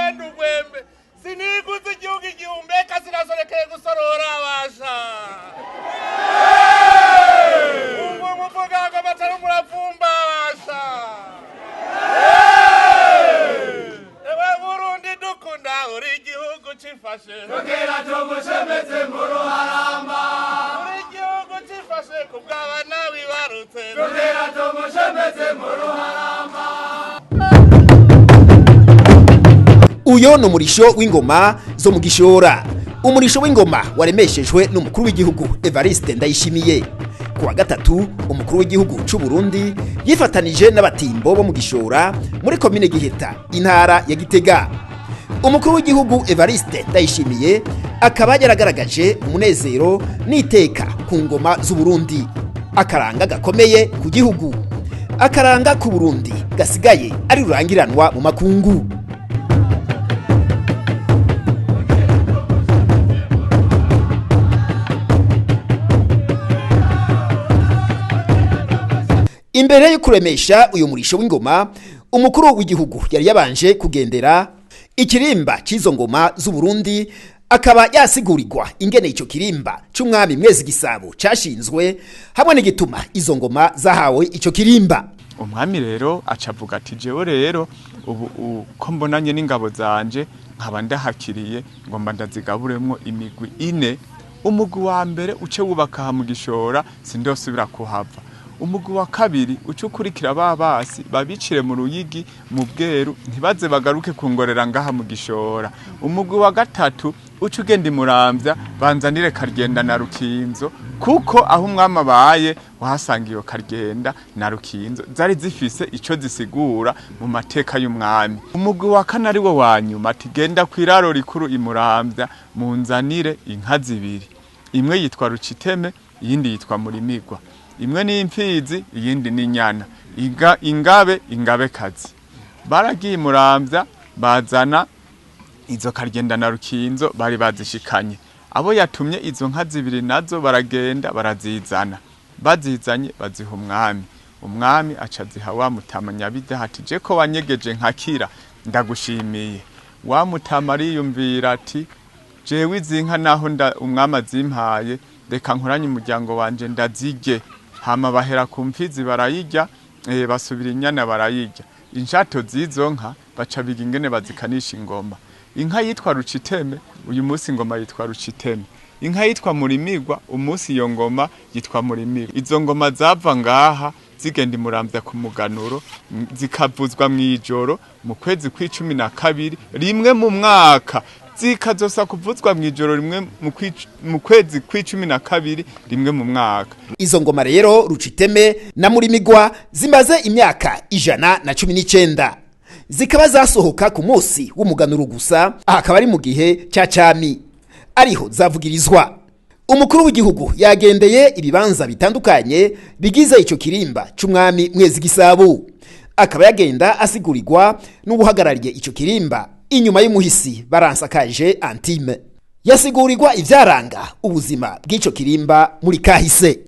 mpenda ugwembe siniguze igihugu igihumbeka sinazorekeye gusorora abasha ubwo muvuga ngo batari umuravumba abasha ewe Burundi dukunda uri igihugu cifashe tugera tugushemeze mu ruharamba uri igihugu cifashe kubw'abana bibarutse tugera tugushemeze mu ruharamba. Uyo no murisho w'ingoma zo mu Gishora. Umurisho w'ingoma waremeshejwe n'umukuru w'igihugu Evariste NDAYISHIMIYE. Kuwa gatatu umukuru w'igihugu c'u Burundi yifatanije n'abatimbo bo mu Gishora muri komine Giheta intara ya Gitega. Umukuru w'igihugu Evariste NDAYISHIMIYE akaba yaragaragaje umunezero n'iteka ku ngoma z'u Burundi. Akaranga gakomeye ku gihugu. Akaranga ku Burundi gasigaye ari rurangiranwa mu makungu. Imbere yo kuremesha uyu murisho w'ingoma, umukuru w'igihugu yari yabanje kugendera ikirimba c'izo ngoma z'u Burundi, akaba yasigurirwa ingene ico kirimba c'umwami Mwezi Gisabo cashinzwe hamwe n'igituma izo ngoma zahawe ico kirimba. Umwami rero acavuga ati jewe rero ubu ko mbonanye n'ingabo zanje nkaba ndahakiriye ngomba ndazigaburemwo imigwi ine, umugwi wa mbere uce wubaka mu Gishora sindosubira kuhava, umugwi wa kabiri ucukurikira babasi babicire mu Ruyigi mu Bweru ntibaze bagaruke kungorera ngaha mu Gishora, umugwi wa gatatu ucugenda Muramvya banzanire Kargenda na Rukinzo kuko aho umwami abaye wahasanga iyo Kargenda na Rukinzo zari zifise ico zisigura mu mateka y'umwami. Umugwi wa kane ari wo wanyuma ati genda kwiraro rikuru Muramvya munzanire inka zibiri, imwe yitwa Ruciteme iyindi yitwa Murimigwa, imwe ni imfizi iyindi ni nyana, ingabekazi. Baragiye Muramvya bazana izo Kargenda na Rukinzo bari bazishikanye, abo yatumye izo nka zibiri nazo baragenda barazizana, bazizanye baziha umwami, umwami acaziha wa Mutama Nyabidaha ati je ko wanyegeje nkakira ndagushimiye. Wa Mutama ariyumvira ati jewe izi nka naho umwami azimpaye reka nkoranye umuryango wanje ndazige, hama bahera ku mfizi barayirya, basubira inyana barayirya, inshato z'izo nka baca biga ingene bazikanisha ingoma. Inka yitwa Ruciteme uyu munsi ingoma yitwa Ruciteme, inka yitwa Murimigwa umunsi iyo ngoma yitwa Murimigwa. Izo ngoma zava ngaha zigenda Muramvya ku muganuro zikavuzwa mwijoro mu kwezi kwa12 rimwe mu mwaka, zikazosa kuvuzwa mwijoro rimwe mu kwezi kwa12 rimwe mu mwaka. Izo ngoma rero Ruciteme na Murimigwa zimaze imyaka 119, zikaba zasohoka ku munsi w'umuganuro gusa, akaba ari mu gihe cya cami ariho zavugirizwa. Umukuru w'igihugu yagendeye ibibanza bitandukanye bigize ico kirimba c'umwami Mwezi Gisabo, akaba yagenda asigurirwa n'ubuhagarariye ico kirimba inyuma y'umuhisi Baransakaje Antime, yasigurirwa ivyaranga ubuzima bw'ico kirimba muri kahise.